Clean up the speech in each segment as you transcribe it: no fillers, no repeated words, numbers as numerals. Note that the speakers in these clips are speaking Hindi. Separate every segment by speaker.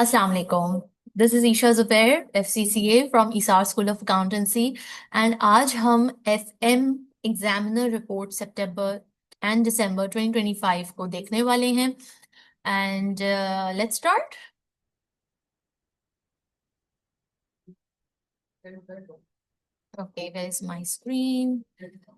Speaker 1: Assalamu alaikum. This is Isha Zubair, FCCA from Isar School of Accountancy, and आज हम FM Examiner Report September and December 2025 को देखने वाले हैं. And let's start. Okay, where is my screen? Here you go.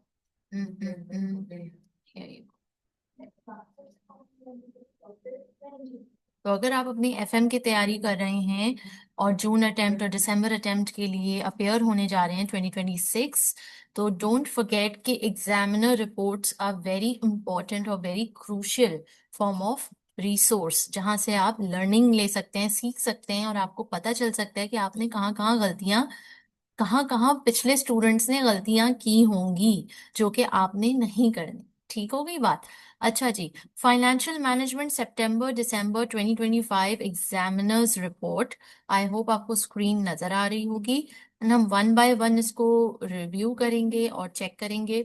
Speaker 1: तो अगर आप अपनी एफएम की तैयारी कर रहे हैं और जून अटेम्प्ट और दिसंबर अटेम्प्ट के लिए अपेयर होने जा रहे हैं 2026, तो डोंट फॉरगेट कि examiner reports are very important और very crucial form of resource, जहां से आप लर्निंग ले सकते हैं, सीख सकते हैं और आपको पता चल सकता है कि आपने कहाँ कहाँ पिछले स्टूडेंट्स ने गलतियां की होंगी जो कि आपने नहीं करनी. ठीक हो गई बात. अच्छा जी, financial management September December 2025 examiners report. I hope आपको स्क्रीन नजर आ रही होगी एंड हम वन बाय वन इसको रिव्यू करेंगे और चेक करेंगे.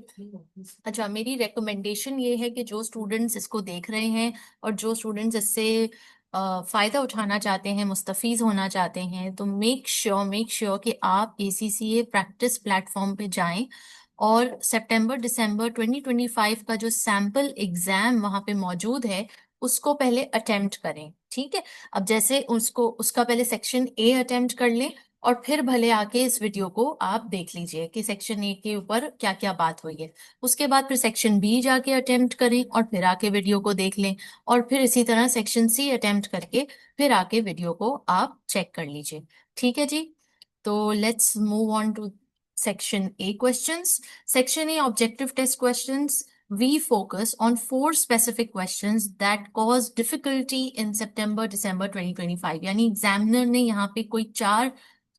Speaker 1: अच्छा, मेरी रिकमेंडेशन ये है कि जो स्टूडेंट्स इसको देख रहे हैं और जो स्टूडेंट्स इससे फायदा उठाना चाहते हैं, मुस्तफीज होना चाहते हैं, तो मेक श्योर कि आप एसीसीए प्रैक्टिस प्लेटफॉर्म पे जाएं और सितंबर दिसंबर 2025 का जो सैंपल एग्जाम वहां पे मौजूद है उसको पहले अटेम्प्ट करें. ठीक है. अब जैसे उसका पहले सेक्शन ए अटेम्प्ट कर लें और फिर भले आके इस वीडियो को आप देख लीजिए कि सेक्शन ए के ऊपर क्या क्या बात हुई है. उसके बाद फिर सेक्शन बी जाके अटेम्प्ट करें और फिर आके वीडियो को देख लें और फिर इसी तरह सेक्शन सी अटेम्प्ट करके फिर आके वीडियो को आप चेक कर लीजिए. ठीक है जी. तो let's move on to section A questions. Section A objective test questions. We focus on four specific questions that cause difficulty in September December 2025. यानी एग्जामिनर ने यहाँ पे कोई 4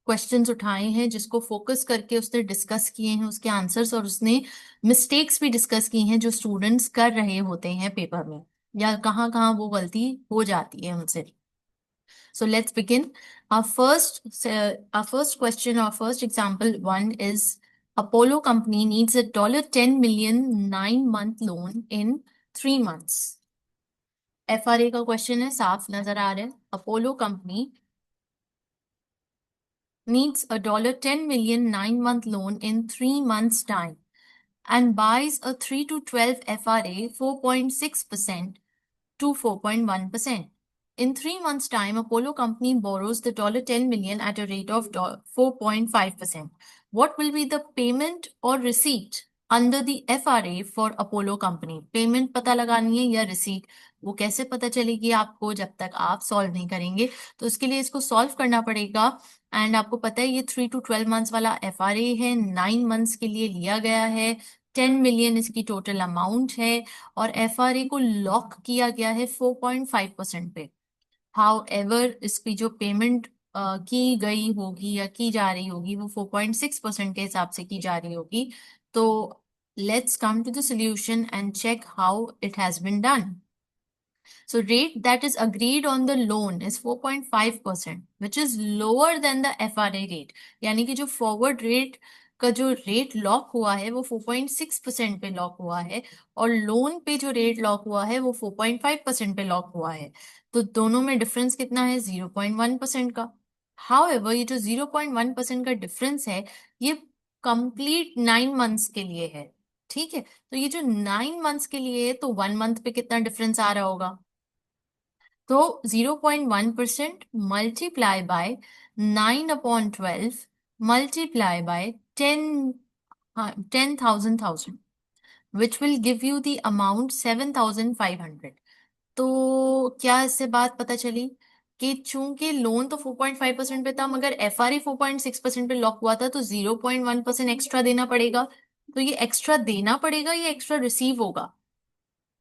Speaker 1: क्वेश्चंस उठाए हैं जिसको फोकस करके उसने डिस्कस किए हैं उसके आंसर्स, और उसने मिस्टेक्स भी डिस्कस की हैं जो स्टूडेंट्स कर रहे होते हैं पेपर में, या कहाँ कहाँ वो गलती हो जाती है उनसे. So let's begin. Our first question, our first example one is Apollo company needs a $10 million 9-month loan in 3 months. FRA का क्वेश्चन है, साफ नजर आ रहा है. Apollo company needs a $10 million 9-month loan in 3 months time and buys a 3 to 12 FRA 4.6% to 4.1%. In 3 months' time, Apollo company borrows the $10 million at a rate of 4.5%. What will be the payment or receipt under the FRA for Apollo company? Payment पता लगानी है या receipt, वो कैसे पता चलेगी आपको जब तक आप सॉल्व नहीं करेंगे. तो उसके लिए इसको सॉल्व करना पड़ेगा. एंड आपको पता है ये 3 to 12 मंथ्स वाला FRA है, 9 मंथ्स के लिए लिया गया है. 10 मिलियन इसकी टोटल अमाउंट है और FRA को लॉक किया गया है 4.5% पे. हाउ एवर इसकी जो पेमेंट की गई होगी या की जा रही होगी वो 4.6% के हिसाब से की जा रही होगी. तो let's come to the solution and check how it has been done. So rate that is agreed on the loan is 4.5%, which is lower than the FRA rate. यानी कि जो फॉरवर्ड रेट का जो रेट लॉक हुआ है वो 4.6% पे लॉक हुआ है और लोन पे जो रेट लॉक हुआ है वो 4.5% पे लॉक हुआ है. तो दोनों में डिफरेंस कितना है? 0.1% का. हाउएवर ये जो 0.1% का डिफरेंस है ये कंप्लीट 9 मंथ्स के लिए है. ठीक है. तो ये जो 9 मंथ्स के लिए है तो 1 मंथ पे कितना डिफरेंस आ रहा होगा? तो 0.1% multiply by 9/12 multiply by 10,000 which will give you the amount 7,500. तो क्या इससे बात पता चली कि चूंकि लोन तो 4.5% पे था मगर FRA 4.6% पे लॉक हुआ था तो 0.1% एक्स्ट्रा देना पड़ेगा. तो ये एक्स्ट्रा देना पड़ेगा, ये एक्स्ट्रा रिसीव होगा.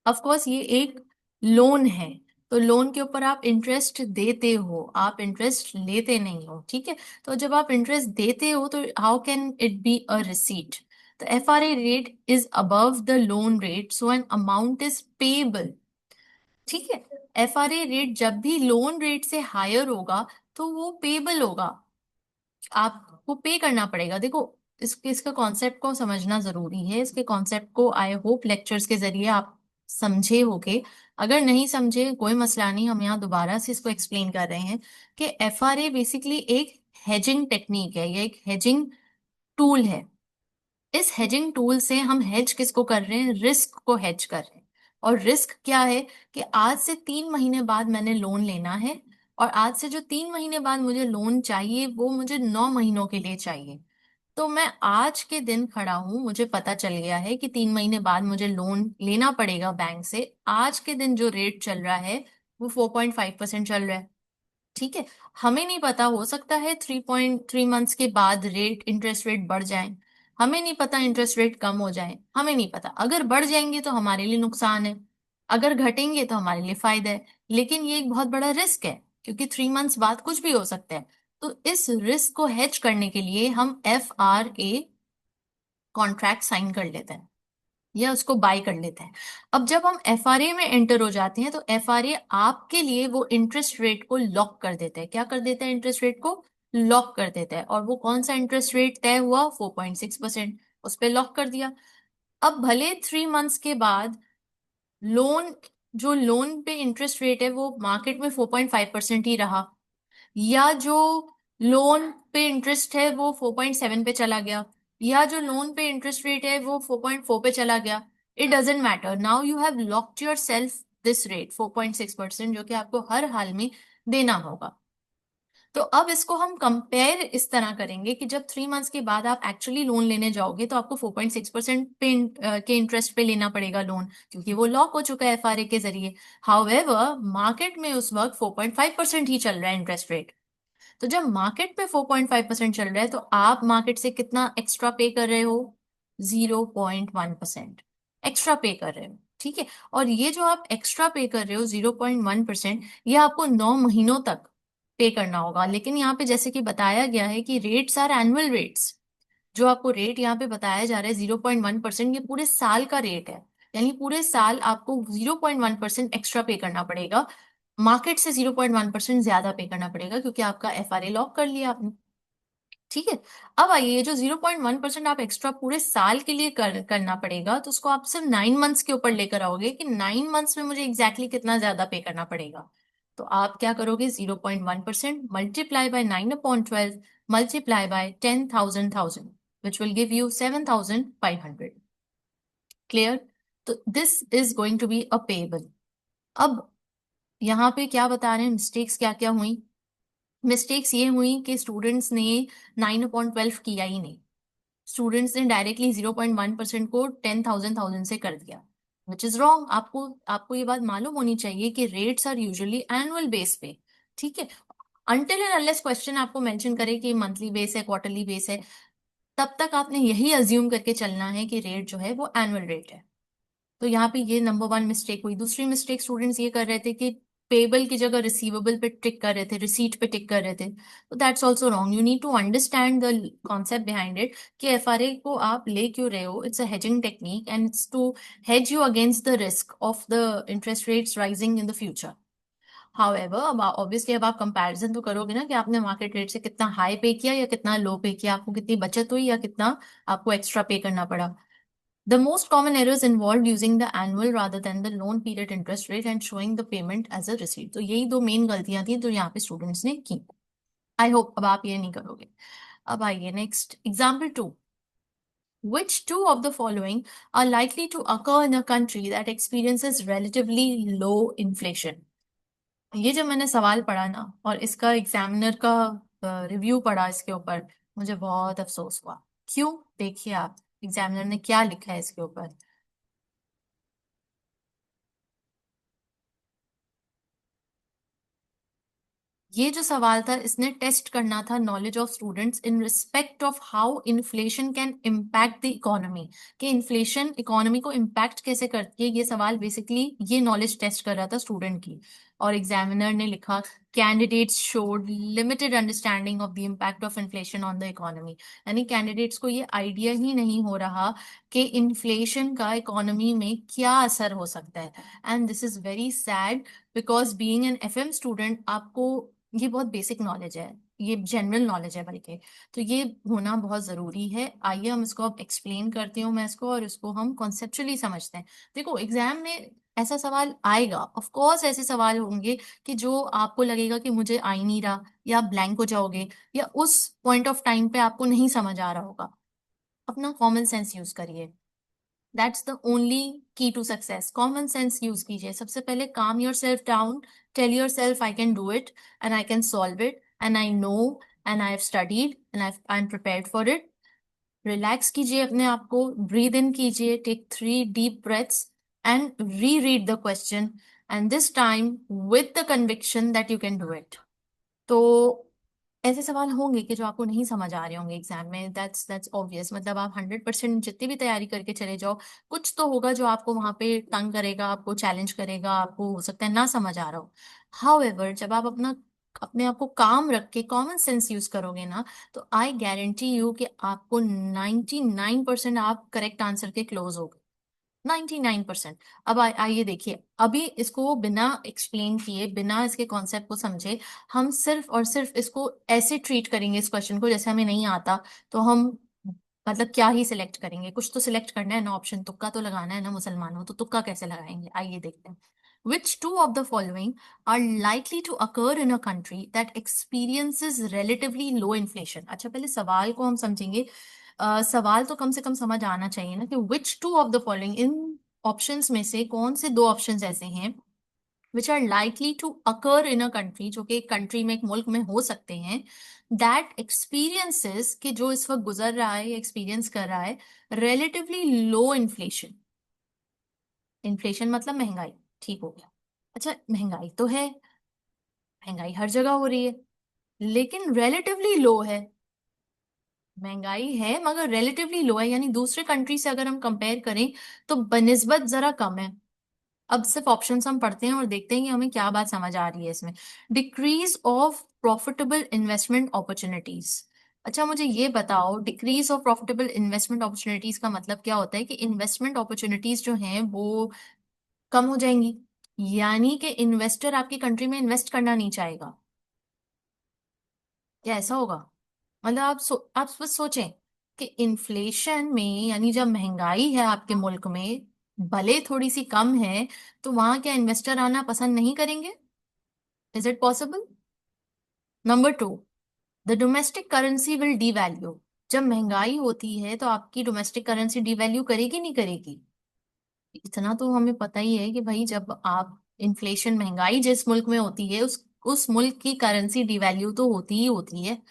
Speaker 1: ऑफ कोर्स ये एक लोन है तो लोन के ऊपर आप इंटरेस्ट देते हो, आप इंटरेस्ट लेते नहीं हो. ठीक है. तो जब आप इंटरेस्ट देते हो तो how can it be a receipt? तो FRA rate is above the loan rate so an amount is payable. ठीक है. FRA रेट जब भी लोन रेट से हायर होगा तो वो पेएबल होगा, आपको पे करना पड़ेगा. देखो इसका कॉन्सेप्ट को समझना जरूरी है. इसके कॉन्सेप्ट को आई होप लेक्चर्स के जरिए आप समझे होगे। अगर नहीं समझे कोई मसला नहीं, हम यहाँ दोबारा से इसको एक्सप्लेन कर रहे हैं कि एफआरए बेसिकली एक हेजिंग टेक्निक है, ये एक हेजिंग टूल है। इस हेजिंग टूल से हम हेज किसको कर रहे हैं, रिस्क को हेज कर रहे हैं। और रिस्क क्या है कि आज से 3 महीने बाद मैंने लोन लेना है, और आज से जो 3 महीने बाद मुझे लोन चाहिए वो मुझे 9 महीनों के लिए चाहिए। तो मैं आज के दिन खड़ा हूं, मुझे पता चल गया है कि 3 महीने बाद मुझे लोन लेना पड़ेगा बैंक से। आज के दिन जो रेट चल रहा है वो 4.5% चल रहा है। ठीक है। हमें नहीं पता, हो सकता है 3.3 मंथ्स के बाद रेट इंटरेस्ट रेट बढ़ जाए। हमें नहीं पता इंटरेस्ट रेट कम हो जाए, हमें नहीं पता। अगर बढ़ जाएंगे तो हमारे लिए नुकसान है, अगर घटेंगे तो हमारे लिए फायदा है। लेकिन ये एक बहुत बड़ा रिस्क है, क्योंकि 3 मंथ्स बाद कुछ भी हो सकता है। तो इस रिस्क को हेज करने के लिए हम FRA कॉन्ट्रैक्ट साइन कर लेते हैं, या उसको बाय कर लेते हैं। अब जब हम FRA में एंटर हो जाते हैं तो FRA आपके लिए वो इंटरेस्ट रेट को लॉक कर देता है। क्या कर देता है, इंटरेस्ट रेट को लॉक कर देता है। और वो कौन सा इंटरेस्ट रेट तय हुआ, 4.6%, उस पर लॉक कर दिया। अब भले 3 मंथ्स के बाद लोन, जो लोन पे इंटरेस्ट रेट है वो मार्केट में 4.5% ही रहा, या जो लोन पे इंटरेस्ट है वो 4.7 पे चला गया, या जो लोन पे इंटरेस्ट रेट है वो 4.4 पे चला गया, it doesn't matter. Now you have locked your self this rate 4.6%, जो कि आपको हर हाल में देना होगा। तो अब इसको हम कंपेयर इस तरह करेंगे कि जब 3 मंथ्स के बाद आप एक्चुअली लोन लेने जाओगे तो आपको 4.6% पे के इंटरेस्ट पे लेना पड़ेगा लोन, क्योंकि वो लॉक हो चुका है FRA के जरिए। हाउएवर मार्केट में उस वक्त 4.5% ही चल रहा है इंटरेस्ट रेट। तो जब मार्केट पे 4.5% चल रहा है तो आप मार्केट से कितना एक्स्ट्रा पे कर रहे हो, 0.1% एक्स्ट्रा पे कर रहे हो। ठीक है। और ये जो आप एक्स्ट्रा पे कर रहे हो 0.1%, ये आपको 9 महीनों तक पे करना होगा। लेकिन यहाँ पे जैसे कि बताया गया है कि रेट्स आर एनुअल रेट्स, जो आपको रेट यहाँ पे बताया जा रहा है 0.1%, ये पूरे साल का रेट है। यानी पूरे साल आपको 0.1% एक्स्ट्रा पे करना पड़ेगा, मार्केट से 0.1% ज्यादा पे करना पड़ेगा, क्योंकि आपका FRA लॉक कर लिया आपने। ठीक है। अब आइए, ये जो 0.1% आप एक्स्ट्रा पूरे साल के लिए करना पड़ेगा, तो उसको आप सिर्फ 9 मंथ्स के ऊपर लेकर आओगे कि 9 मंथ्स में मुझे एग्जैक्टली कितना ज्यादा पे करना पड़ेगा। तो आप क्या करोगे, 0.1% multiply by 9/12 multiply by 10,000 which will give you 7,500। Clear. तो this is going to be a payable. अब यहाँ पे क्या बता रहे हैं, मिस्टेक्स क्या क्या हुई। मिस्टेक्स ये हुई कि स्टूडेंट्स ने 9/12 किया ही नहीं। स्टूडेंट्स ने डायरेक्टली 0.1% को 10,000 से कर दिया, विच इज रॉन्ग। आपको आपको ये बात मालूम होनी चाहिए कि rates are usually annual base पे। ठीक है। अनटिल एंड अनलेस क्वेश्चन आपको मेंशन करे कि मंथली बेस है, क्वार्टरली बेस है, तब तक आपने यही अज्यूम करके चलना है कि रेट जो है वो एनुअल रेट है। तो यहाँ पे ये नंबर वन मिस्टेक हुई। दूसरी मिस्टेक स्टूडेंट्स ये कर रहे थे कि पेबल की जगह रिसीवेबल पे टिक कर रहे थे, रिसीट पे टिक कर रहे थे। तो that's also wrong. You need to understand the concept behind it कि FRA को आप ले क्यों रहे हो। It's a hedging technique and it's to hedge you against the risk of the interest rates rising in the future. However अब ऑब्वियसली अब आप कंपैरिजन तो करोगे ना कि आपने मार्केट रेट से कितना हाई पे किया या कितना लो पे किया, आपको कितनी बचत हुई या कितना आपको एक्स्ट्रा पे करना पड़ा। The most common errors involved using the annual rather than the loan period interest rate and showing the payment as a receipt। तो यही दो मेन गलतियां थी जो यहाँ पे स्टूडेंट्स ने की। आई होप अब आप ये नहीं करोगे। अब आइए next example 2। Which two of the following are likely to occur in a country that experiences relatively low inflation? ये जब मैंने सवाल पढ़ा ना और इसका एग्जामिनर का रिव्यू पढ़ा इसके ऊपर, मुझे बहुत अफसोस हुआ। क्यों, देखिए आप एग्जामिनर ने क्या लिखा है इसके ऊपर। ये जो सवाल था इसने टेस्ट करना था knowledge of students in respect of how inflation can impact the economy, कि इन्फ्लेशन इकोनॉमी को इम्पैक्ट कैसे करती है। ये सवाल बेसिकली ये नॉलेज टेस्ट कर रहा था स्टूडेंट की। और एग्जामिनर ने लिखा candidates showed limited understanding of the impact of inflation on the economy. यानी कैंडिडेट्स को ये आइडिया ही नहीं हो रहा कि इन्फ्लेशन का इकोनॉमी में क्या असर हो सकता है। And this is very sad, because being an FM student आपको ये बहुत बेसिक नॉलेज है। ये जनरल नॉलेज है बल्कि। तो ये होना बहुत जरूरी है। आइए हम इसको अब एक्सप्लेन करती हूँ मैं इसको, और इसको हम कॉन्सेप्चुअली समझते हैं। देखो एग्जाम में ऐसा सवाल आएगा, ऑफ कोर्स ऐसे सवाल होंगे कि जो आपको लगेगा कि मुझे आ ही नहीं रहा, या ब्लैंक हो जाओगे, या उस पॉइंट ऑफ टाइम पे आपको नहीं समझ आ रहा होगा। अपना कॉमन सेंस यूज करिए। That's the only key to success. Common sense use कीजिए। सबसे पहले काम yourself down, tell yourself I can do it and I can solve it and I know and I have studied and I am prepared for it. Relax कीजिए अपने आप को, ब्रीद इन कीजिए, take 3 deep breaths and reread the question, and this time with the conviction that you can do it. तो ऐसे सवाल होंगे कि जो आपको नहीं समझ आ रहे होंगे एग्जाम में, दैट्स ऑब्वियस। मतलब आप 100% जितनी भी तैयारी करके चले जाओ, कुछ तो होगा जो आपको वहां पे तंग करेगा, आपको चैलेंज करेगा, आपको हो सकता है ना समझ आ रहा हो। हाउएवर जब आप अपने आप को काम रख के कॉमन सेंस यूज करोगे ना, तो आई गारंटी यू कि आपको 99% आप करेक्ट आंसर के क्लोज हो। 99%। अब आइए देखिए, अभी इसको बिना एक्सप्लेन किए, बिना इसके कॉन्सेप्ट को समझे, हम सिर्फ और सिर्फ इसको ऐसे ट्रीट करेंगे इस क्वेश्चन को जैसे हमें नहीं आता। तो हम मतलब क्या ही सिलेक्ट करेंगे, कुछ तो सिलेक्ट करना है ना, ऑप्शन तुक्का तो लगाना है ना मुसलमानों, तो तुक्का कैसे लगाएंगे, आइए देखते हैं। Which two of the following are likely to occur in a country that experiences relatively low inflation? अच्छा पहले सवाल को हम समझेंगे। सवाल तो कम से कम समझ आना चाहिए ना, कि which two of the following, इन ऑप्शंस में से कौन से दो ऑप्शंस ऐसे हैं which are likely to occur in a country, जो कि एक कंट्री में, एक मुल्क में हो सकते हैं, दैट एक्सपीरियंसेस, कि जो इस वक्त गुजर रहा है, एक्सपीरियंस कर रहा है रिलेटिवली लो इन्फ्लेशन। इन्फ्लेशन मतलब महंगाई, ठीक हो गया। अच्छा महंगाई तो है, महंगाई हर जगह हो रही है, लेकिन रिलेटिवली लो है। महंगाई है मगर रिलेटिवली लो है, यानी दूसरे कंट्री से अगर हम कंपेयर करें तो बनिस्बत जरा कम है। अब सिर्फ ऑप्शंस हम पढ़ते हैं और देखते हैं कि हमें क्या बात समझ आ रही है इसमें। Decrease of profitable investment opportunities. अच्छा मुझे ये बताओ, decrease of profitable investment opportunities का मतलब क्या होता है? कि इन्वेस्टमेंट अपॉर्चुनिटीज जो हैं वो कम हो जाएंगी, यानी कि इन्वेस्टर आपकी कंट्री में इन्वेस्ट करना नहीं चाहेगा। क्या ऐसा होगा? मतलब आप बस सोचें कि इन्फ्लेशन में, यानी जब महंगाई है आपके मुल्क में, भले थोड़ी सी कम है, तो वहां क्या इन्वेस्टर आना पसंद नहीं करेंगे? Is it possible? Number 2, the domestic currency will devalue. जब महंगाई होती है तो आपकी डोमेस्टिक करेंसी डीवैल्यू करेगी नहीं करेगी? इतना तो हमें पता ही है कि भाई जब आप इन्फ्लेशन, महंगाई जिस मुल्क में होती है, उस मुल्क की करेंसी डिवैल्यू तो होती ही होती है।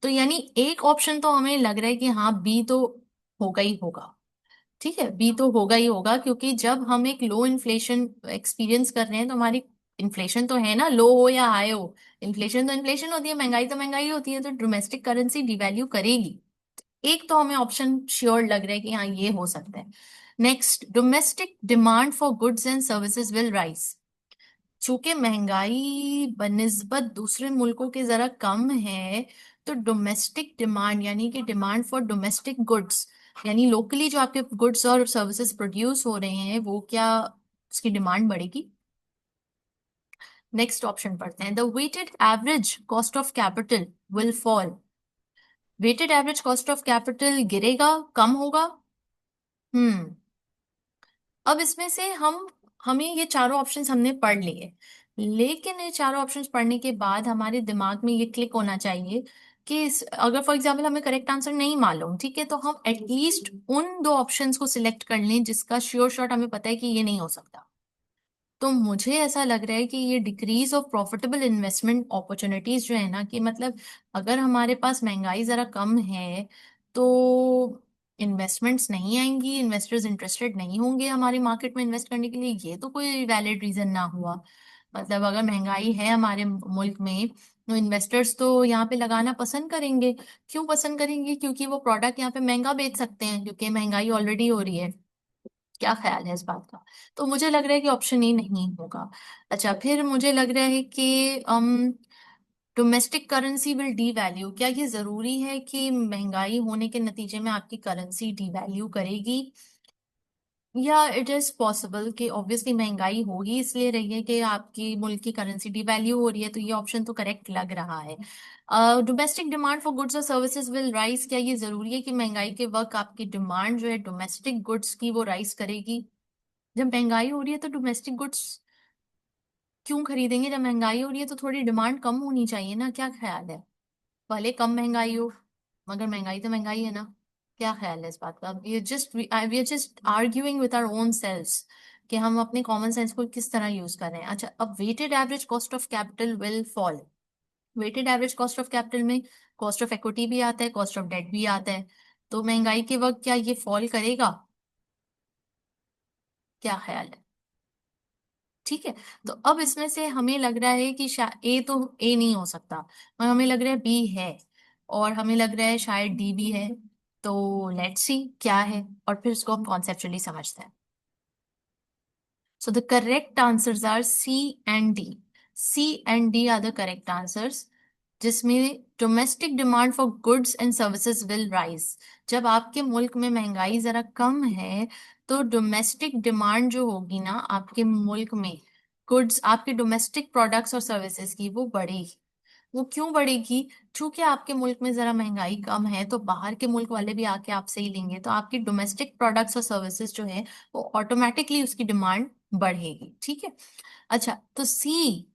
Speaker 1: तो यानी एक ऑप्शन तो हमें लग रहा है कि हाँ बी तो होगा ही होगा। ठीक है, बी तो होगा ही होगा, क्योंकि जब हम एक लो इन्फ्लेशन एक्सपीरियंस कर रहे हैं तो हमारी इन्फ्लेशन तो है ना, लो हो या हाई हो, इन्फ्लेशन तो इन्फ्लेशन होती है, महंगाई तो महंगाई होती है, तो डोमेस्टिक करेंसी डिवैल्यू करेगी। एक तो हमें ऑप्शन श्योर लग रहा है कि हाँ ये हो सकता है। Next, domestic demand for goods and services will rise. चूंकि महंगाई बनिस्बत दूसरे मुल्कों के जरा कम है, तो डोमेस्टिक डिमांड, यानी कि डिमांड फॉर डोमेस्टिक गुड्स, यानी लोकली जो आपके गुड्स और सर्विसेज प्रोड्यूस हो रहे हैं, वो क्या, उसकी डिमांड बढ़ेगी। नेक्स्ट ऑप्शन पढ़ते हैं, the weighted average cost of capital will fall. Weighted average cost of capital गिरेगा, कम होगा। हम्म। अब इसमें से हमें ये चारों ऑप्शंस हमने पढ़ लिए, लेकिन ये चारों ऑप्शंस पढ़ने के बाद हमारे दिमाग में ये क्लिक होना चाहिए कि अगर फॉर एग्जाम्पल हमें करेक्ट आंसर नहीं मालूम, ठीक है, तो हम एटलीस्ट उन दो ऑप्शंस को सिलेक्ट कर लें जिसका श्योर शॉट हमें पता है कि ये नहीं हो सकता। तो मुझे ऐसा लग रहा है कि ये decrease of profitable investment opportunities जो है ना, कि मतलब अगर हमारे पास महंगाई जरा कम है तो इन्वेस्टमेंट्स नहीं आएंगी, इन्वेस्टर्स इंटरेस्टेड नहीं होंगे हमारे मार्केट में इन्वेस्ट करने के लिए। ये तो कोई वैलिड रीजन ना हुआ। मतलब अगर महंगाई है हमारे मुल्क में, तो इन्वेस्टर्स तो यहाँ पे लगाना पसंद करेंगे। क्यों पसंद करेंगे? क्योंकि वो प्रोडक्ट यहाँ पे महंगा बेच सकते हैं, क्योंकि महंगाई ऑलरेडी हो रही है। क्या ख्याल है इस बात का? तो मुझे लग रहा है कि ऑप्शन ए नहीं होगा। अच्छा फिर मुझे लग रहा है कि domestic currency will D value. क्या ये जरूरी है कि महंगाई होने के नतीजे में आपकी करेंसी डी वैल्यू करेगी? या इट इज पॉसिबल कि ऑब्वियसली महंगाई हो ही इसलिए रही है कि आपकी मुल्क की करेंसी डिवैल्यू हो रही है, तो ये ऑप्शन तो करेक्ट लग रहा है। डोमेस्टिक डिमांड फॉर गुड्स और सर्विसेज विल राइज, क्या ये जरूरी है कि महंगाई के वक्त आपकी डिमांड जो है डोमेस्टिक गुड्स की वो राइज करेगी? जब महंगाई हो रही है तो डोमेस्टिक गुड्स क्यों खरीदेंगे? जब महंगाई हो रही है तो थोड़ी डिमांड कम होनी चाहिए ना, क्या ख्याल है? भले कम महंगाई हो, मगर महंगाई तो महंगाई है ना। क्या ख्याल है इस बात का? We are just arguing with our own selves कि हम अपने कॉमन सेंस को किस तरह यूज कर रहे हैं। अच्छा, अब weighted average cost of capital will fall. Weighted average cost of capital में कॉस्ट ऑफ इक्विटी भी आता है, कॉस्ट ऑफ डेट भी आता है, तो महंगाई के वक्त क्या ये फॉल करेगा? क्या ख्याल है? ठीक है। तो अब इसमें से हमें लग रहा है कि ए तो ए नहीं हो सकता, और हमें लग रहा है बी है, और हमें लग रहा है शायद डी भी है। तो लेट्स सी क्या है, और फिर इसको हम कॉन्सेप्चुअली समझते हैं। So the correct answers are C and D. C and D are the correct answers, जिसमें domestic demand for goods and services will rise. जब आपके मुल्क में महंगाई जरा कम है तो डोमेस्टिक डिमांड जो होगी ना आपके मुल्क में, गुड्स, आपके डोमेस्टिक प्रोडक्ट्स और सर्विसेज की, वो बढ़ेगी। वो क्यों बढ़ेगी? क्योंकि आपके मुल्क में जरा महंगाई कम है तो बाहर के मुल्क वाले भी आके आपसे ही लेंगे, तो आपकी डोमेस्टिक प्रोडक्ट्स और सर्विसेज जो है वो ऑटोमेटिकली उसकी डिमांड बढ़ेगी। ठीक है। अच्छा, तो C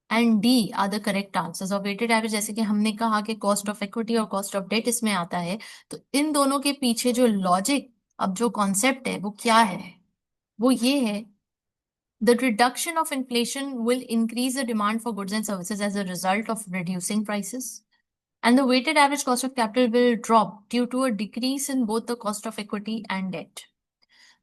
Speaker 1: and D are the correct answers of weighted average. जैसे कि हमने कहा कि कॉस्ट ऑफ इक्विटी और कॉस्ट ऑफ डेट इसमें आता है, तो इन दोनों के पीछे जो लॉजिक, अब जो कॉन्सेप्ट है वो क्या है? वो ये है, the reduction of inflation will increase the demand for goods and services as a result of reducing prices. And the weighted average cost of capital will drop due to a decrease in both the cost of equity and debt.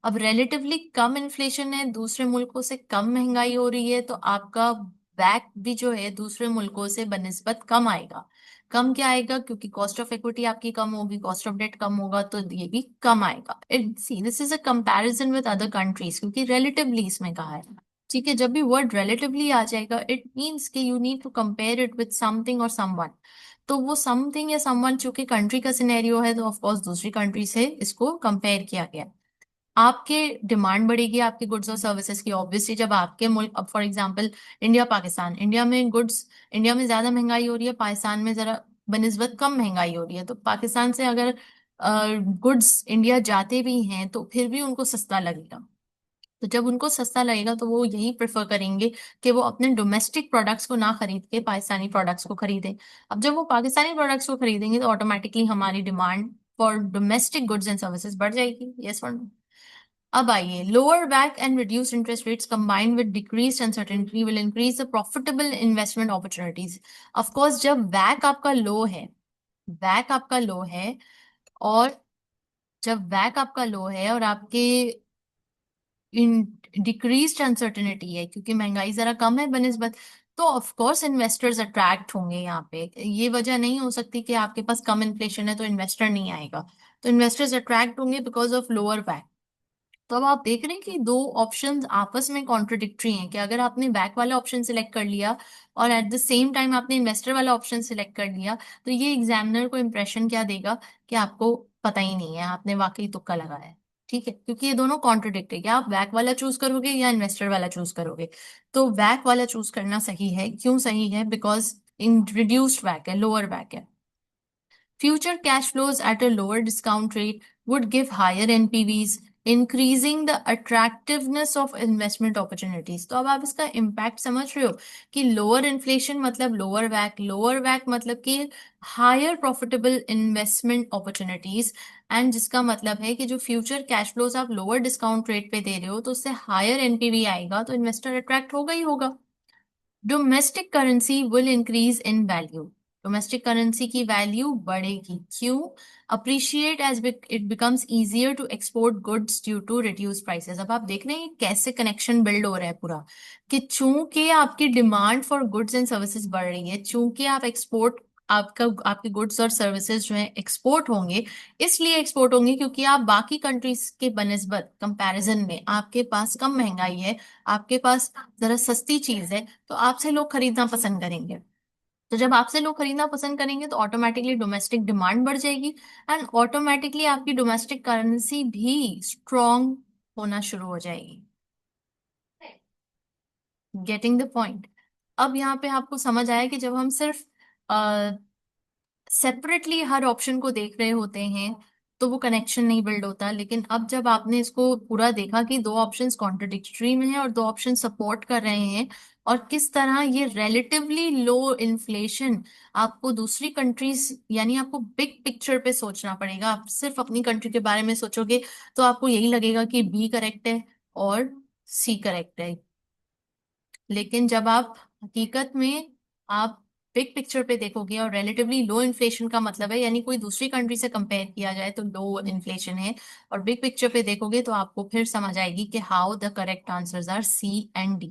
Speaker 1: अब रिलेटिवली कम इन्फ्लेशन है, दूसरे मुल्कों से कम महंगाई हो रही है, तो आपका बैक भी जो है दूसरे मुल्कों से बनिस्बत कम आएगा। कम क्या आएगा? क्योंकि कॉस्ट ऑफ इक्विटी आपकी कम होगी, कॉस्ट ऑफ डेट कम होगा, तो ये भी कम आएगा। It see this is a comparison with other countries, क्योंकि रिलेटिवली इसमें कहा है। ठीक है, जब भी वर्ड रिलेटिवली आ जाएगा इट मीन्स कि you need to compare it with something और समवन। तो वो समथिंग या समवन चूंकि कंट्री का सिनेरियो है, तो ऑफ कोर्स दूसरी कंट्री से इसको कंपेयर किया गया। आपके डिमांड बढ़ेगी आपके गुड्स और सर्विसेज की, ऑब्वियसली जब आपके मुल्क, अब for example India Pakistan, India में गुड्स, इंडिया में ज्यादा महंगाई हो रही है, पाकिस्तान में जरा बनिस्बत कम महंगाई हो रही है, तो पाकिस्तान से अगर गुड्स इंडिया जाते भी हैं तो फिर भी उनको सस्ता लगेगा। तो जब उनको सस्ता लगेगा तो वो यही प्रेफर करेंगे कि वो अपने डोमेस्टिक प्रोडक्ट्स को ना खरीद के पाकिस्तानी प्रोडक्ट्स को खरीदें। अब जब वो पाकिस्तानी प्रोडक्ट्स को खरीदेंगे तो ऑटोमेटिकली हमारी demand for domestic goods and services बढ़ जाएगी। यस और नो? अब आइए, lower back and reduced interest rates combined with decreased uncertainty will increase the profitable investment opportunities. Of course जब बैक आपका लो है, बैक आपका लो है, और जब बैक आपका लो है और आपके इन डिक्रीज्ड अनसर्टेनिटी है, क्योंकि महंगाई जरा कम है बनिस्बत, तो ऑफ कोर्स इन्वेस्टर्स अट्रैक्ट होंगे यहाँ पे। ये वजह नहीं हो सकती कि आपके पास कम इन्फ्लेशन है तो इन्वेस्टर नहीं आएगा। तो इन्वेस्टर्स अट्रैक्ट होंगे बिकॉज ऑफ लोअर बैक। तो अब आप देख रहे हैं कि दो ऑप्शंस आपस में कॉन्ट्रोडिक्टरी हैं, कि अगर आपने बैक वाला ऑप्शन सिलेक्ट कर लिया और एट द सेम टाइम आपने इन्वेस्टर वाला ऑप्शन सिलेक्ट कर लिया, तो ये एग्जामिनर को इम्प्रेशन क्या देगा कि आपको पता ही नहीं है, आपने वाकई तुक्का लगाया है। ठीक है, क्योंकि ये दोनों कॉन्ट्रोडिक्ट है, क्या आप बैक वाला चूज करोगे या इन्वेस्टर वाला चूज करोगे? तो बैक वाला चूज करना सही है। क्यों सही है? बिकॉज इन रिड्यूस्ड बैक है, लोअर बैक है। Future cash flows at a lower discount rate would give higher NPVs, increasing the attractiveness of investment opportunities. तो अब आप इसका इम्पैक्ट समझ रहे हो कि लोअर इन्फ्लेशन मतलब लोअर वैक, लोअर वैक मतलब कि higher profitable investment opportunities, and जिसका मतलब है कि जो फ्यूचर कैश फ्लोज आप लोअर डिस्काउंट रेट पे दे रहे हो तो उससे हायर एनपीवी आएगा, तो इन्वेस्टर अट्रैक्ट होगा ही होगा। Domestic currency will increase in value. Domestic currency की वैल्यू बढ़ेगी। क्यों? Appreciate as it becomes easier to export goods due to reduce prices. अब आप देख रहे हैं कैसे कनेक्शन बिल्ड हो रहा है पूरा, कि चूंकि आपकी demand for goods and services बढ़ रही है, चूंकि आप एक्सपोर्ट, आपका आपके गुड्स और सर्विसेज जो है एक्सपोर्ट होंगे, इसलिए एक्सपोर्ट होंगे क्योंकि आप बाकी कंट्रीज के बनस्बत कंपैरिजन में आपके पास कम महंगाई है, आपके पास जरा सस्ती चीज है, तो आपसे लोग खरीदना पसंद करेंगे। तो जब आपसे लोग खरीदना पसंद करेंगे तो ऑटोमेटिकली डोमेस्टिक डिमांड बढ़ जाएगी, एंड ऑटोमेटिकली आपकी डोमेस्टिक करेंसी भी स्ट्रॉन्ग होना शुरू हो जाएगी। Getting the point. अब यहाँ पे आपको समझ आया कि जब हम सिर्फ सेपरेटली हर ऑप्शन को देख रहे होते हैं तो वो कनेक्शन नहीं बिल्ड होता, लेकिन अब जब आपने इसको पूरा देखा कि दो ऑप्शंस कॉन्ट्रडिक्टरी में हैं और दो ऑप्शन सपोर्ट कर रहे हैं, और किस तरह ये रिलेटिवली लो इन्फ्लेशन आपको दूसरी कंट्रीज, यानी आपको बिग पिक्चर पे सोचना पड़ेगा। आप सिर्फ अपनी कंट्री के बारे में सोचोगे तो आपको यही लगेगा कि बी करेक्ट है और सी करेक्ट है। लेकिन जब आप हकीकत में आप बिग पिक्चर पे देखोगे, और रिलेटिवली लो इन्फ्लेशन का मतलब है यानी कोई दूसरी कंट्री से कंपेयर किया जाए तो लो इन्फ्लेशन है, और बिग पिक्चर पे देखोगे तो आपको फिर समझ आएगी कि how the correct answers are C and D.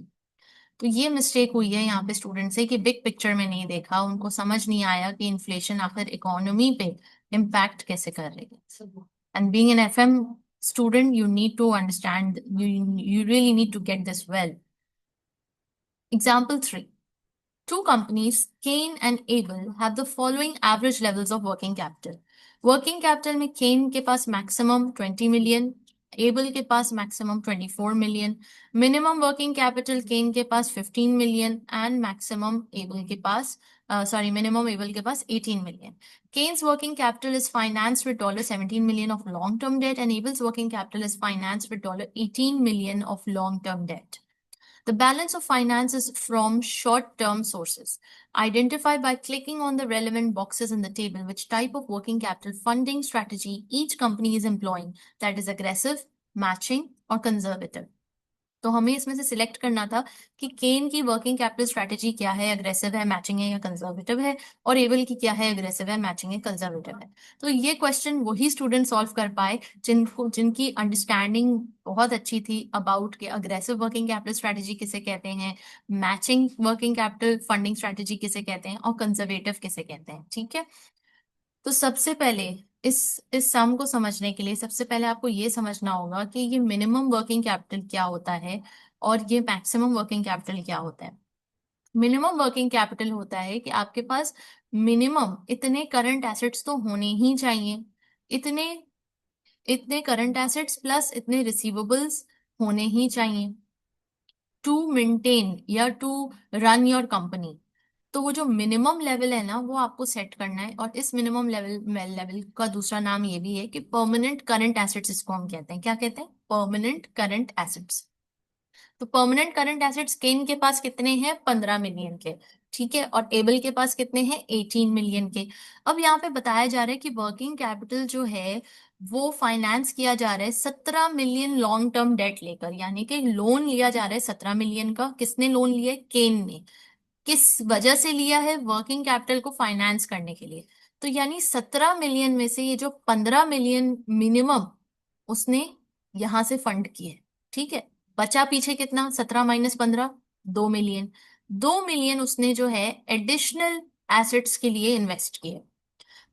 Speaker 1: तो ये मिस्टेक हुई है यहाँ पे स्टूडेंट से कि बिग पिक्चर में नहीं देखा, उनको समझ नहीं आया कि इन्फ्लेशन आखिर इकोनॉमी पे इम्पैक्ट कैसे कर रही है। And being an FM student, you need to understand, you really need to get this well. Example 3. Two companies, Kane and Abel, have the following average levels of working capital. Working capital में Kane के पास maximum 20 million, Abel के पास maximum 24 million, minimum working capital Kane के पास 15 million and maximum Abel के पास minimum Abel के पास 18 million. Kane's working capital is financed with $17 million of long-term debt and Abel's working capital is financed with $18 million of long-term debt. The balance of finance is from short-term sources. Identify by clicking on the relevant boxes in the table which type of working capital funding strategy each company is employing, that is aggressive, matching, or conservative. तो हमें इसमें से सिलेक्ट करना था कि केन की वर्किंग कैपिटल स्ट्रेटेजी क्या है, अग्रेसिव है, मैचिंग है या कंजर्वेटिव है, और एबल की क्या है, अग्रेसिव है, मैचिंग है, कंजर्वेटिव है। तो ये क्वेश्चन वही स्टूडेंट सॉल्व कर पाए जिनकी अंडरस्टैंडिंग बहुत अच्छी थी अबाउट के अग्रेसिव वर्किंग कैपिटल स्ट्रेटेजी किसे कहते हैं, matching working capital funding strategy किसे कहते हैं, और कंजर्वेटिव किसे कहते हैं। ठीक है, तो सबसे पहले इस सम को समझने के लिए सबसे पहले आपको ये समझना होगा कि ये मिनिमम वर्किंग कैपिटल क्या होता है और ये मैक्सिमम वर्किंग कैपिटल क्या होता है। मिनिमम वर्किंग कैपिटल होता है कि आपके पास मिनिमम इतने करंट एसेट्स तो होने ही चाहिए, इतने इतने करंट एसेट्स प्लस इतने रिसीवेबल्स होने ही चाहिए टू मेंटेन या टू रन योर कंपनी। तो वो जो मिनिमम लेवल है ना वो आपको सेट करना है, और इस मिनिमम लेवल का दूसरा नाम ये भी है कि परमानेंट करंट एसेट्स, इसको हम कहते हैं, क्या कहते हैं, परमानेंट करंट एसेट्स। तो परमानेंट करंट एसेट्स केन के पास कितने हैं, 15 मिलियन के। ठीक है, और एबल के पास कितने हैं, 18 मिलियन के। अब यहाँ पे बताया जा रहा है कि वर्किंग कैपिटल जो है वो फाइनेंस किया जा रहा है 17 मिलियन लॉन्ग टर्म डेट लेकर, यानी कि लोन लिया जा रहा है 17 मिलियन का। किसने लोन लिया है, केन ने। किस वजह से लिया है, वर्किंग कैपिटल को फाइनेंस करने के लिए। तो यानी 17 मिलियन में से ये जो 15 मिलियन मिनिमम उसने यहां से फंड किए। ठीक है, बचा पीछे कितना, 17 माइनस 15, 2 मिलियन। 2 मिलियन उसने जो है एडिशनल एसेट्स के लिए इन्वेस्ट किए।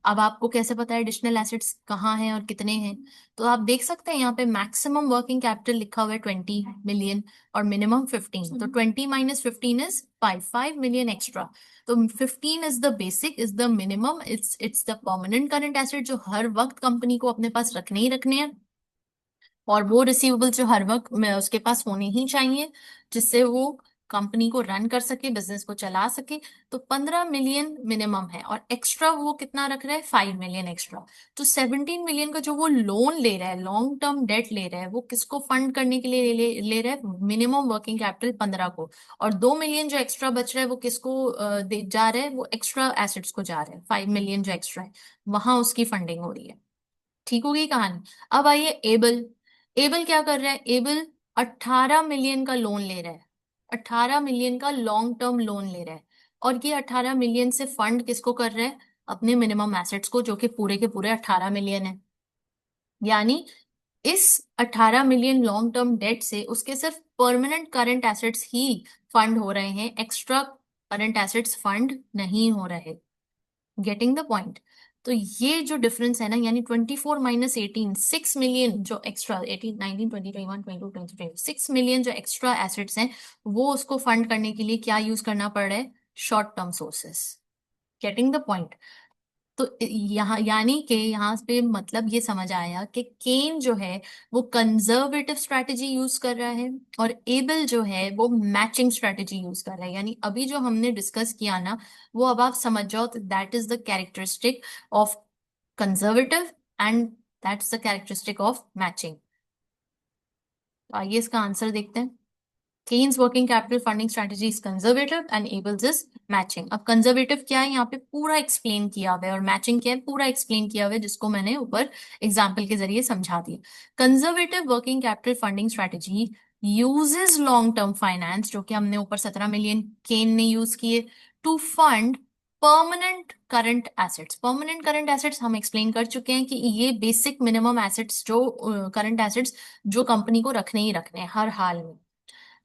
Speaker 1: अब आपको कैसे पता है एडिशनल एसेट्स कहाँ हैं और कितने हैं, तो आप देख सकते हैं यहाँ पे मैक्सिमम वर्किंग कैपिटल लिखा हुआ है 20 मिलियन और मिनिमम 15। तो 20 - 15 इज 5 मिलियन एक्स्ट्रा। तो 15 is the basic, is the minimum, it's the permanent current asset जो हर वक्त कंपनी को अपने पास रखने ही रखने हैं, और वो रिसीवेबल जो हर वक्त में उसके पास होने ही चाहिए जिससे वो कंपनी को रन कर सके, बिजनेस को चला सके। तो 15 मिलियन मिनिमम है, और एक्स्ट्रा वो कितना रख रहा है, 5 मिलियन एक्स्ट्रा। तो 17 मिलियन का जो वो लोन ले रहा है, लॉन्ग टर्म डेट ले रहा है, वो किसको फंड करने के लिए ले रहा है, मिनिमम वर्किंग कैपिटल 15 को। और 2 मिलियन जो एक्स्ट्रा बच रहा है वो किसको जा रहा है, वो एक्स्ट्रा एसेट्स को जा रहा है। 5 मिलियन जो एक्स्ट्रा है वहां उसकी फंडिंग हो रही है। ठीक हो गई कहानी। अब आइए एबल। एबल क्या कर रहा है, एबल 18 मिलियन का लोन ले रहा है, 18 मिलियन का लॉन्ग टर्म लोन ले रहा है। और ये 18 मिलियन से फंड किसको कर रहा है, अपने मिनिमम एसेट्स को, जो कि पूरे के पूरे 18 मिलियन है। यानी इस 18 मिलियन लॉन्ग टर्म डेट से उसके सिर्फ परमानेंट करंट एसेट्स ही फंड हो रहे हैं, एक्स्ट्रा करंट एसेट्स फंड नहीं हो रहे। Getting the point. तो ये जो डिफरेंस है ना, यानी 24 - 18, 6 मिलियन जो एक्स्ट्रा, 18, 19, 20, 21, 22, 23, 6 मिलियन जो एक्स्ट्रा एसेट्स हैं वो उसको फंड करने के लिए क्या यूज करना पड़ रहा है, short term sources. Getting the point. तो यहाँ यानी कि यहाँ पे मतलब ये समझ आया कि केन जो है वो कंजर्वेटिव स्ट्रैटेजी यूज कर रहा है और एबल जो है वो मैचिंग स्ट्रैटेजी यूज कर रहा है। यानी अभी जो हमने डिस्कस किया ना, वो अब आप समझ जाओ तो that is the characteristic of conservative and that's the characteristic of matching. तो आइए इसका आंसर देखते हैं। Keynes working capital funding strategy is conservative and enables is matching। अब कंजर्वेटिव क्या है यहाँ पे पूरा एक्सप्लेन किया हुआ है, और मैचिंग क्या है पूरा एक्सप्लेन किया हुआ है, जिसको मैंने ऊपर एग्जाम्पल के जरिए समझा दिया। Conservative working capital funding strategy uses long term finance, जो कि हमने ऊपर 17 मिलियन केन ने यूज किए, to fund permanent current assets. Permanent current assets हम एक्सप्लेन कर चुके हैं कि ये बेसिक मिनिमम एसेट्स जो करंट एसेट्स जो कंपनी को रखने ही रखने हैं हर हाल में।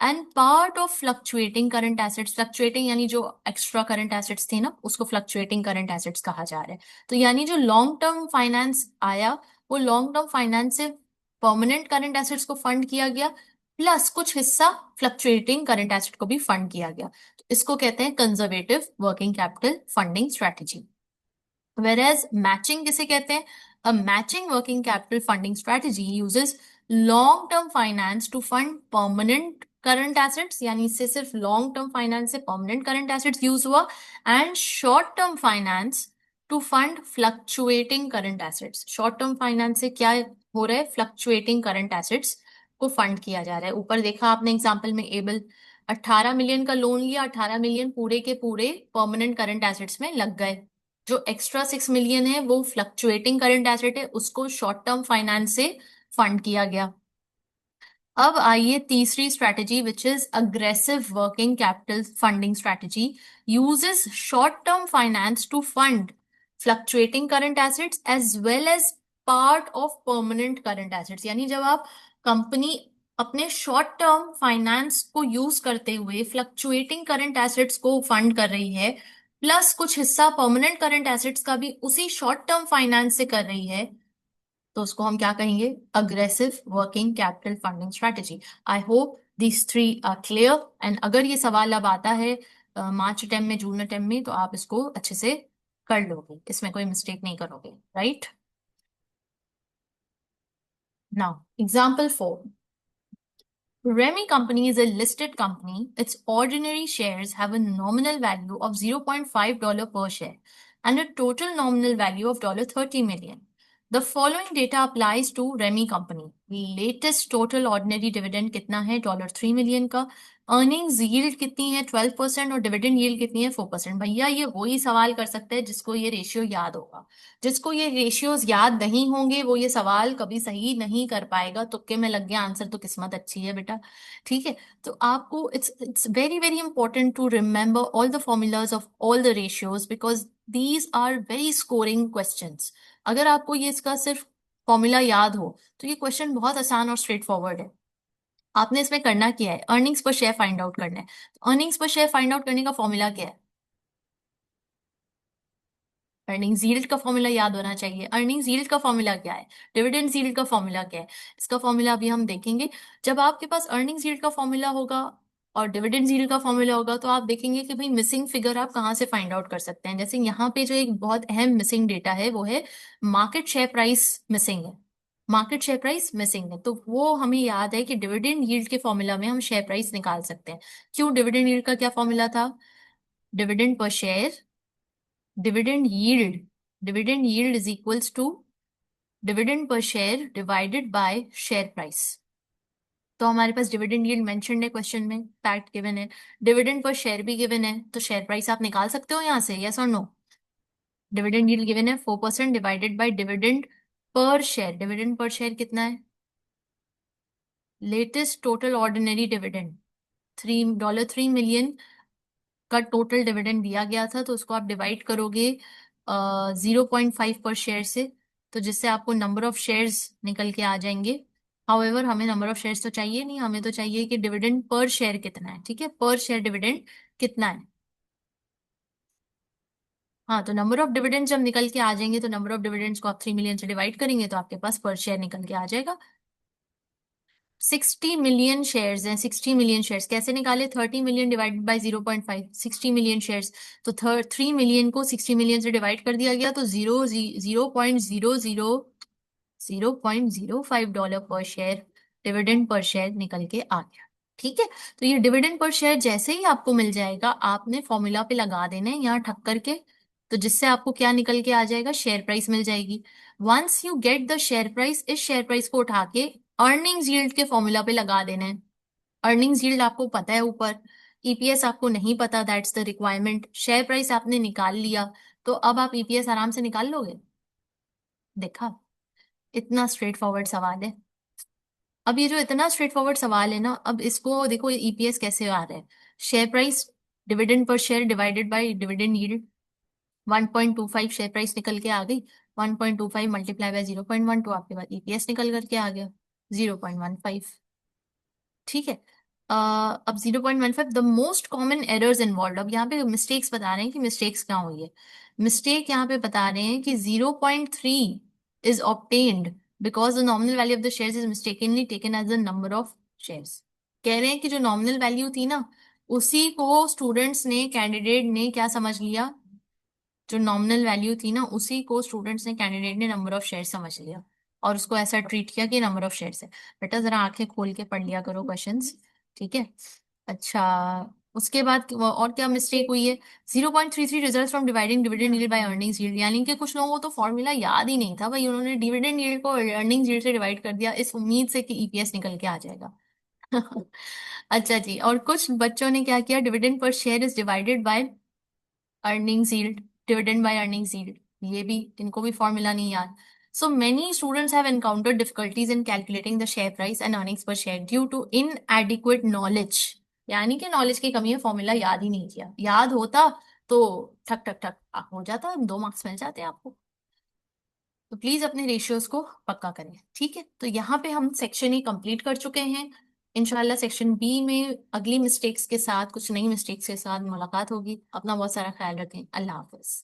Speaker 1: And part of fluctuating current assets, fluctuating यानी जो एक्स्ट्रा करंट एसेट्स थे ना, उसको फ्लक्चुएटिंग करंट एसेट्स कहा जा रहा है। तो यानी जो लॉन्ग टर्म फाइनेंस आया, वो लॉन्ग टर्म फाइनेंस से परमानेंट करंट एसेट्स को फंड किया गया, प्लस कुछ हिस्सा फ्लक्चुएटिंग करंट एसेट को भी फंड किया गया। तो इसको कहते हैं conservative working capital funding strategy. Whereas matching किसे कहते हैं? A matching working capital funding strategy uses long-term finance to fund permanent current assets, यानी इससे सिर्फ long term finance से permanent current assets यूज हुआ, and short term finance to fund fluctuating current assets। short term finance से क्या हो रहा है? fluctuating current assets को फंड किया जा रहा है। ऊपर देखा आपने एग्जाम्पल में, एबल 18 मिलियन का लोन लिया, 18 मिलियन पूरे के पूरे परमानेंट करंट एसेट्स में लग गए। जो एक्स्ट्रा 6 मिलियन है वो फ्लक्चुएटिंग करंट एसेट है, उसको शॉर्ट टर्म फाइनेंस से फंड किया गया। अब आइए तीसरी strategy, which is aggressive working capital funding strategy, uses short term finance to fund fluctuating current assets as well as part of permanent current assets. यानी जब आप कंपनी अपने शॉर्ट टर्म फाइनेंस को यूज करते हुए फ्लक्चुएटिंग करंट एसेट्स को फंड कर रही है, प्लस कुछ हिस्सा परमानेंट करंट एसेट्स का भी उसी शॉर्ट टर्म फाइनेंस से कर रही है, तो उसको हम क्या कहेंगे? Aggressive working capital funding strategy. I hope this three are clear. And अगर ये सवाल अब आता है मार्च अटेम्प्ट में, जून अटेम्प्ट में, तो आप इसको अच्छे से कर लोगे, इसमें कोई मिस्टेक नहीं करोगे, right? Now example 4। Remy Company is a listed company. Its ordinary shares have a nominal value of $0.5 per share and a total nominal value of $30 million. The following data applies to Remy Company. Latest total ordinary dividend कितना है? $3 million का। Earnings yield कितनी है? 12%। और dividend yield कितनी है? 4%। भैया ये वही सवाल कर सकते हैं जिसको ये रेशियो याद होगा। जिसको ये रेशियोज याद नहीं होंगे वो ये सवाल कभी सही नहीं कर पाएगा। तुक्के में लग गया आंसर तो किस्मत अच्छी है बेटा, ठीक है? तो आपको it's very very important to remember all the formulas of all the ratios, because these are very scoring questions. अगर आपको ये इसका सिर्फ फॉर्मूला याद हो तो ये क्वेश्चन बहुत आसान और स्ट्रेट फॉरवर्ड है। आपने इसमें करना क्या है? Earnings per share find out करना है। Earnings per share find out करने का फॉर्मूला क्या है? अर्निंग्स यील्ड का फॉर्मूला याद होना चाहिए। अर्निंग्स यील्ड का फॉर्मूला क्या है? डिविडेंड यील्ड का फॉर्मूला क्या है? इसका फॉर्मूला अभी हम देखेंगे। जब आपके पास अर्निंग्स यील्ड का फॉर्मूला होगा और डिविडेंड यील्ड का फॉर्मूला होगा, तो आप देखेंगे कि भाई मिसिंग फिगर आप कहाँ से फाइंड आउट कर सकते हैं। जैसे यहाँ पे जो एक बहुत अहम मिसिंग डेटा है वो है मार्केट शेयर प्राइस मिसिंग है। मार्केट शेयर प्राइस मिसिंग है, तो वो हमें याद है कि डिविडेंड यील्ड के फॉर्मूला में हम शेयर प्राइस निकाल सकते हैं। क्यों? डिविडेंड यील्ड का क्या फॉर्मूला था? Dividend per share, dividend yield is equals to dividend per share divided by share price। तो हमारे पास डिविडेंड यील्ड मेंशन्ड है क्वेश्चन में, फैक्ट गिवन है, डिविडेंड पर शेयर भी गिवन है, तो शेयर प्राइस आप निकाल सकते हो यहाँ से, यस और नो? डिविडेंड यील्ड गिवन है 4% divided by dividend per share. Dividend per share कितना है? Latest total ordinary dividend $3 million का टोटल डिविडेंड दिया गया था, तो उसको आप डिवाइड करोगे 0.5 पर शेयर से, तो जिससे आपको नंबर ऑफ शेयर्स निकल के आ जाएंगे। हाउएवर हमें नंबर ऑफ शेयर्स तो चाहिए नहीं, हमें तो चाहिए कि डिविडेंड पर शेयर कितना है, ठीक है? पर शेयर डिविडेंड कितना है। हाँ, तो नंबर ऑफ डिविडेंड जब निकल के आ जाएंगे तो नंबर ऑफ डिविडेंड्स को आप 3 मिलियन से डिवाइड करेंगे तो आपके पास पर शेयर निकल के आ जाएगा। 60 मिलियन शेयर्स हैं, 60 मिलियन शेयर्स कैसे निकाले? 30 million divided by 0.5, 60 million shares. तो 3 मिलियन को 60 मिलियन से डिवाइड कर दिया गया, तो 0.05 डॉलर पर शेयर डिविडेंड पर शेयर निकल के आ गया। ठीक है, तो ये डिविडेंड पर शेयर जैसे ही आपको मिल जाएगा, आपने फॉर्मूला पे लगा देना है यहाँ ठक करके, तो जिससे आपको क्या निकल के आ जाएगा? शेयर प्राइस मिल जाएगी। Once you get the share price, इस शेयर प्राइस को उठा के अर्निंग्स यील्ड के फॉर्मूला पे लगा देना है। अर्निंग्स यील्ड आपको पता है ऊपर, ईपीएस आपको नहीं पता, that's the requirement. Share price आपने निकाल लिया, तो अब आप ईपीएस आराम से निकाल लोगे। देखा, इतना स्ट्रेट फॉरवर्ड सवाल है। अब ये जो इतना स्ट्रेट फॉरवर्ड सवाल है ना, अब इसको देखो ईपीएस कैसे आ रहा है। Share price dividend per share divided by dividend yield, 1.25 share price निकल के आ गई, 1.25 मल्टीप्लाई बाय 0.12, आपके पास ईपीएस निकल करके आ गया 0.15। ठीक है, अब 0.15, the most common errors involve. अब यहाँ पे मिस्टेक्स बता रहे हैं कि मिस्टेक्स क्या हुई है। मिस्टेक यहाँ पे बता रहे हैं कि 0.3 is obtained because the nominal value of the shares is mistakenly taken as the number of shares. कह रहे हैं कि जो नॉमिनल वैल्यू थी ना, उसी को स्टूडेंट्स ने, कैंडिडेट ने क्या समझ लिया? जो नॉमिनल वैल्यू थी ना, उसी को स्टूडेंट्स ने, कैंडिडेट ने नंबर ऑफ शेयर समझ लिया और उसको ऐसा ट्रीट किया कि नंबर ऑफ शेयर्स है। बेटा जरा आंखें खोल के पढ़ लिया करो क्वेश्चंस। ठीक है, अच्छा, उसके बाद और क्या मिस्टेक हुई है? 0.33 result from dividing dividend yield by earnings yield, यानी कि कुछ लोगों को तो फॉर्मूला याद ही नहीं था भाई, उन्होंने डिविडेंड यील्ड को अर्निंग्स यील्ड से डिवाइड कर दिया इस उम्मीद से कि ईपीएस निकल के आ जाएगा। अच्छा जी, और कुछ बच्चों ने क्या किया? Dividend per share is divided by earnings yield, dividend by earnings yield, ये भी, इनको भी फॉर्मूला नहीं याद। So many students have encountered difficulties in calculating the share price and earnings per share due to inadequate knowledge, यानी कि नॉलेज की कमी है, फॉर्मूला याद ही नहीं किया। याद होता तो ठक ठक ठक हो जाता, 2 मार्क्स मिल जाते हैं आपको। तो प्लीज अपने रेशियोज को पक्का करें। ठीक है, तो यहाँ पे हम सेक्शन ए कंप्लीट कर चुके हैं। इंशाल्लाह सेक्शन बी में अगली मिस्टेक्स के साथ, कुछ नई मिस्टेक्स के साथ मुलाकात होगी। अपना बहुत सारा ख्याल रखें। अल्लाह हाफिज।